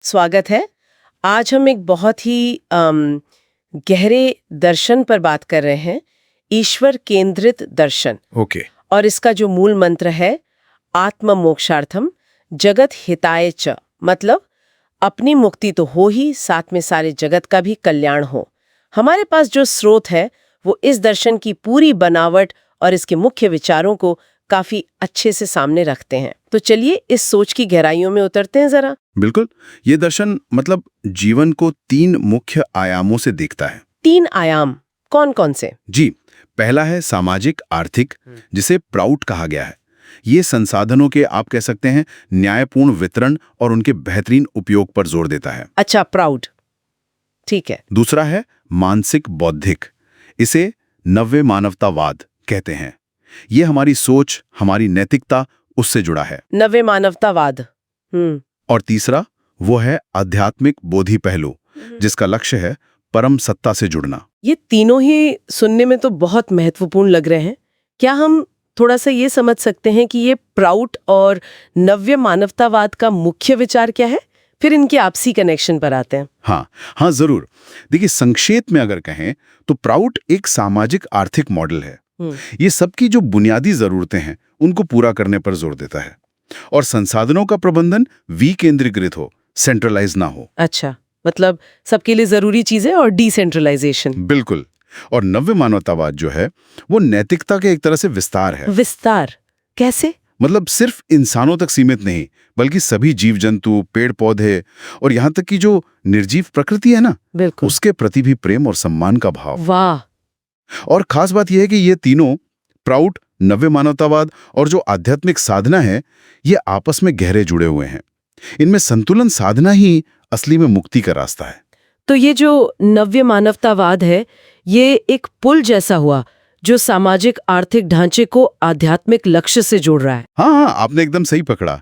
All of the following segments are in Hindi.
स्वागत है। आज हम एक बहुत ही गहरे दर्शन पर बात कर रहे हैं, ईश्वर केंद्रित दर्शन। ओके। और इसका जो मूल मंत्र है आत्म मोक्षार्थम जगत हिताय च, मतलब अपनी मुक्ति तो हो ही, साथ में सारे जगत का भी कल्याण हो। हमारे पास जो स्रोत है वो इस दर्शन की पूरी बनावट और इसके मुख्य विचारों को काफी अच्छे से सामने रखते हैं। तो चलिए इस सोच की गहराइयों में उतरते हैं जरा। बिल्कुल। ये दर्शन मतलब जीवन को 3 मुख्य आयामों से देखता है। 3 आयाम कौन कौन से? जी, पहला है सामाजिक आर्थिक, जिसे प्राउड कहा गया है। ये संसाधनों के आप कह सकते हैं न्यायपूर्ण वितरण और उनके बेहतरीन उपयोग पर जोर देता है। अच्छा, प्राउड, ठीक है। दूसरा है मानसिक बौद्धिक, इसे नव्य मानवतावाद कहते हैं। ये हमारी सोच, हमारी नैतिकता उससे जुड़ा है। नव्य मानवतावाद। और तीसरा वो है आध्यात्मिक बोधि पहलू, जिसका लक्ष्य है परम सत्ता से जुड़ना। ये तीनों ही सुनने में तो बहुत महत्वपूर्ण लग रहे हैं। क्या हम थोड़ा सा ये समझ सकते हैं कि ये प्राउड और नव्य मानवतावाद का मुख्य विचार क्या है? फिर इनके आपसी कनेक्शन पर आते हैं। हाँ जरूर। देखिए, संक्षेप में अगर कहें तो प्राउड एक सामाजिक आर्थिक मॉडल है। ये सबकी जो बुनियादी जरूरतें हैं उनको पूरा करने पर जोर देता है, और संसाधनों का प्रबंधन विकेंद्रीकृत हो, सेंट्रलाइज ना हो। अच्छा, मतलब सबके लिए जरूरी चीजें और डिसेंट्रलाइजेशन। बिल्कुल। और नव्य मानवतावाद जो है वो नैतिकता के एक तरह से विस्तार है। विस्तार कैसे? मतलब सिर्फ इंसानों तक सीमित नहीं, बल्कि सभी जीव जंतु, पेड़ पौधे और यहाँ तक कि जो निर्जीव प्रकृति है ना, बिल्कुल, उसके प्रति भी प्रेम और सम्मान का भाव। वाह। और खास बात यह है कि ये तीनों, प्राउड, नव्य मानवतावाद और जो आध्यात्मिक साधना है, ये आपस में गहरे जुड़े हुए हैं। इनमें संतुलन साधना ही असली में मुक्ति का रास्ता है। तो ये जो नव्य मानवतावाद है, ये एक पुल जैसा हुआ जो सामाजिक आर्थिक ढांचे को आध्यात्मिक लक्ष्य से जोड़ रहा है। हाँ, आपने एकदम सही पकड़ा।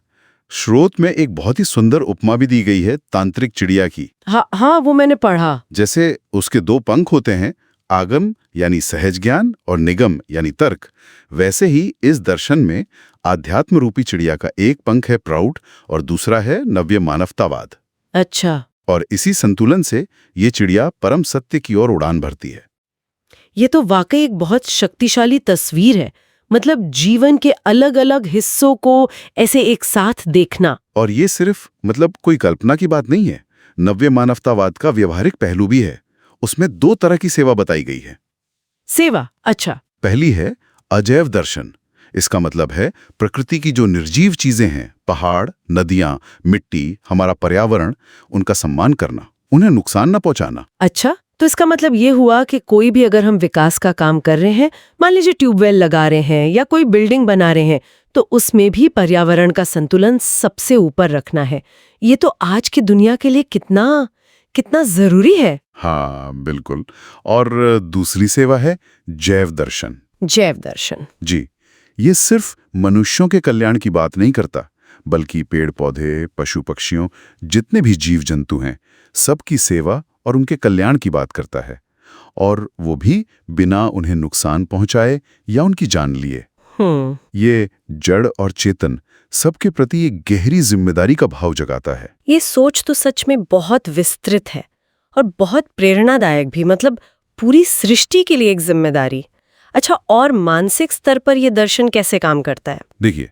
स्रोत में एक बहुत ही सुंदर उपमा भी दी गई है तांत्रिक चिड़िया की। हाँ, वो मैंने पढ़ा। जैसे उसके 2 पंख होते हैं, आगम यानी सहज ज्ञान और निगम यानी तर्क, वैसे ही इस दर्शन में आध्यात्म रूपी चिड़िया का एक पंख है प्राउड और दूसरा है नव्य मानवतावाद। अच्छा। और इसी संतुलन से ये चिड़िया परम सत्य की ओर उड़ान भरती है। ये तो वाकई एक बहुत शक्तिशाली तस्वीर है। मतलब जीवन के अलग अलग हिस्सों को ऐसे एक साथ देखना। और ये सिर्फ कोई कल्पना की बात नहीं है। नव्य मानवतावाद का व्यवहारिक पहलू भी है। उसमें 2 तरह की सेवा बताई गई है। सेवा? अच्छा। पहली है अजैव दर्शन। इसका मतलब है प्रकृति की जो निर्जीव चीजें हैं, पहाड़, नदियां, मिट्टी, हमारा पर्यावरण, उनका सम्मान करना, उन्हें नुकसान न पहुंचाना। अच्छा, तो इसका मतलब ये हुआ कि कोई भी अगर हम विकास का काम कर रहे हैं, मान लीजिए ट्यूबवेल लगा रहे हैं या कोई बिल्डिंग बना रहे हैं, तो उसमें भी पर्यावरण का संतुलन सबसे ऊपर रखना है। ये तो आज की दुनिया के लिए कितना कितना जरूरी है। हाँ बिल्कुल। और दूसरी सेवा है जैव दर्शन। जैव दर्शन? जी, ये सिर्फ मनुष्यों के कल्याण की बात नहीं करता, बल्कि पेड़ पौधे, पशु पक्षियों, जितने भी जीव जंतु हैं, सबकी सेवा और उनके कल्याण की बात करता है, और वो भी बिना उन्हें नुकसान पहुंचाए या उनकी जान लिए। ये जड़ और चेतन सबके प्रति एक गहरी जिम्मेदारी का भाव जगाता है। ये सोच तो सच में बहुत विस्तृत है और बहुत प्रेरणादायक भी। मतलब पूरी सृष्टि के लिए एक जिम्मेदारी। अच्छा, और मानसिक स्तर पर यह दर्शन कैसे काम करता है? देखिए,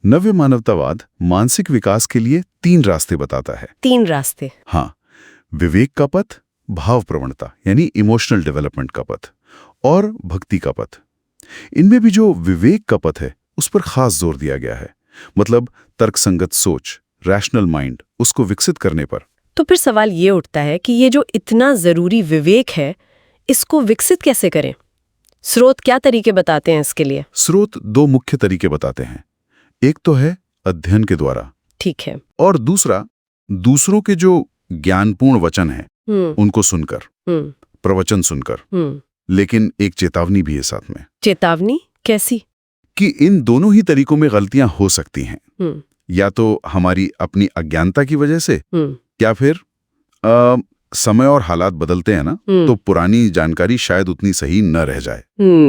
नव्य मानवतावाद मानसिक विकास के लिए 3 रास्ते बताता है। 3 रास्ते? हाँ, विवेक का पथ, भाव प्रवणता यानी इमोशनल डेवलपमेंट का पथ, और भक्ति का पथ। इनमें भी जो विवेक का पथ है उस पर खास जोर दिया गया है। मतलब तर्कसंगत सोच, रैशनल माइंड, उसको विकसित करने पर। तो फिर सवाल ये उठता है कि ये जो इतना जरूरी विवेक है, इसको विकसित कैसे करें? स्रोत क्या तरीके बताते हैं इसके लिए? स्रोत 2 मुख्य तरीके बताते हैं। एक तो है अध्ययन के द्वारा, ठीक है, और दूसरा दूसरों के जो ज्ञानपूर्ण वचन हैं उनको सुनकर, प्रवचन सुनकर। लेकिन एक चेतावनी भी है साथ में। चेतावनी कैसी? कि इन दोनों ही तरीकों में गलतियां हो सकती हैं। या तो हमारी अपनी अज्ञानता की वजह से, या फिर समय और हालात बदलते हैं ना, तो पुरानी जानकारी शायद उतनी सही न रह जाए।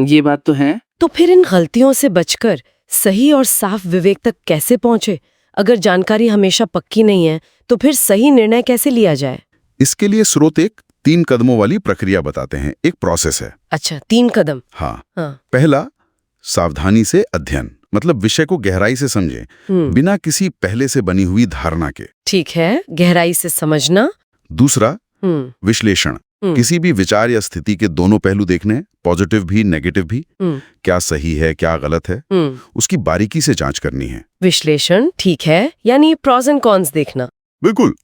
ये बात तो है। तो फिर इन गलतियों से बचकर सही और साफ विवेक तक कैसे पहुंचे? अगर जानकारी हमेशा पक्की नहीं है तो फिर सही निर्णय कैसे लिया जाए? इसके लिए स्रोत एक 3 कदमों वाली प्रक्रिया बताते हैं, एक प्रोसेस है। अच्छा, 3 कदम। हाँ। हाँ। पहला, सावधानी से अध्ययन, मतलब विषय को गहराई से समझें, बिना किसी पहले से बनी हुई धारणा के। ठीक है, गहराई से समझना। दूसरा, विश्लेषण, किसी भी विचार या स्थिति के दोनों पहलू देखने, पॉजिटिव भी नेगेटिव भी। क्या सही है, क्या गलत है, उसकी बारीकी से जांच करनी है। विश्लेषण, ठीक है, यानी प्रॉज एंड कॉन्स देखना। बिल्कुल।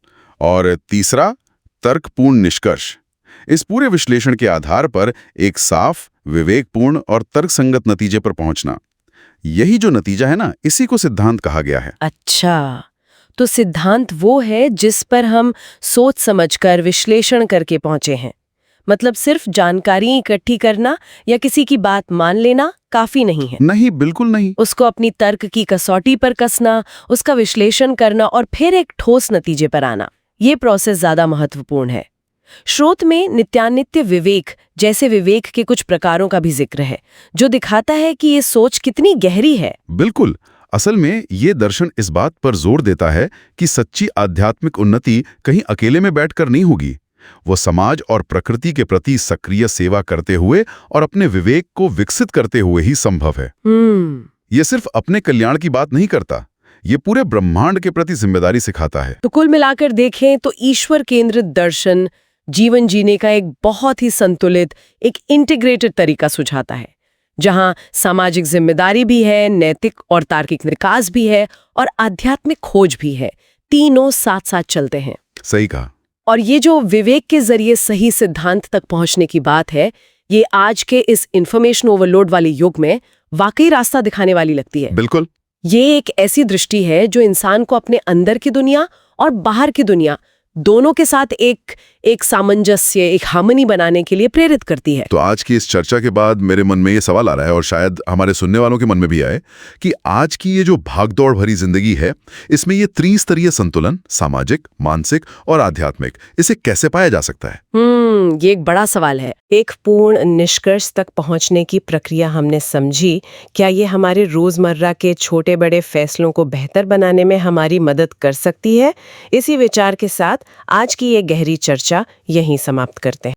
और तीसरा, तर्कपूर्ण निष्कर्ष। इस पूरे विश्लेषण के आधार पर एक साफ, विवेकपूर्ण और तर्कसंगत नतीजे पर पहुंचना। यही जो नतीजा है ना, इसी को सिद्धांत कहा गया है। अच्छा, तो सिद्धांत वो है जिस पर हम सोच समझकर विश्लेषण करके पहुंचे हैं। मतलब सिर्फ जानकारी इकट्ठी करना या किसी की बात मान लेना काफी नहीं है। नहीं, बिल्कुल नहीं। उसको अपनी तर्क की कसौटी पर कसना, उसका विश्लेषण करना और फिर एक ठोस नतीजे पर आना, ये प्रोसेस ज्यादा महत्वपूर्ण है। स्रोत में नित्यानित्य विवेक जैसे विवेक के कुछ प्रकारों का भी जिक्र है, जो दिखाता है कि ये सोच कितनी गहरी है। बिल्कुल। असल में ये दर्शन इस बात पर जोर देता है कि सच्ची आध्यात्मिक उन्नति कहीं अकेले में बैठकर नहीं होगी। वो समाज और प्रकृति के प्रति सक्रिय सेवा करते हुए और अपने विवेक को विकसित करते हुए ही संभव है। ये सिर्फ अपने कल्याण की बात नहीं करता, ये पूरे ब्रह्मांड के प्रति जिम्मेदारी सिखाता है। तो कुल मिलाकर देखें तो ईश्वर केंद्रित दर्शन जीवन जीने का एक बहुत ही संतुलित, एक इंटीग्रेटेड तरीका सुझाता है, जहां सामाजिक जिम्मेदारी भी है, नैतिक और तार्किक विकास भी है और आध्यात्मिक खोज भी है। तीनों साथ साथ चलते हैं। सही कहा। और ये जो विवेक के जरिए सही सिद्धांत तक पहुंचने की बात है, ये आज के इस इंफॉर्मेशन ओवरलोड वाले युग में वाकई रास्ता दिखाने वाली लगती है। बिल्कुल। ये एक ऐसी दृष्टि है जो इंसान को अपने अंदर की दुनिया और बाहर की दुनिया दोनों के साथ एक सामंजस्य, एक हार्मनी बनाने के लिए प्रेरित करती है। तो आज की इस चर्चा के बाद मेरे मन में ये सवाल आ रहा है, और शायद हमारे सुनने वालों के मन में भी आए, कि आज की ये जो भागदौड़ भरी जिंदगी है, इसमें ये त्रिस्तरीय संतुलन, सामाजिक, मानसिक और आध्यात्मिक, इसे कैसे पाया जा सकता है? ये एक बड़ा सवाल है। एक पूर्ण निष्कर्ष तक पहुंचने की प्रक्रिया हमने समझी। क्या ये हमारे रोजमर्रा के छोटे बड़े फैसलों को बेहतर बनाने में हमारी मदद कर सकती है? इसी विचार के साथ आज की ये गहरी चर्चा यहीं समाप्त करते हैं।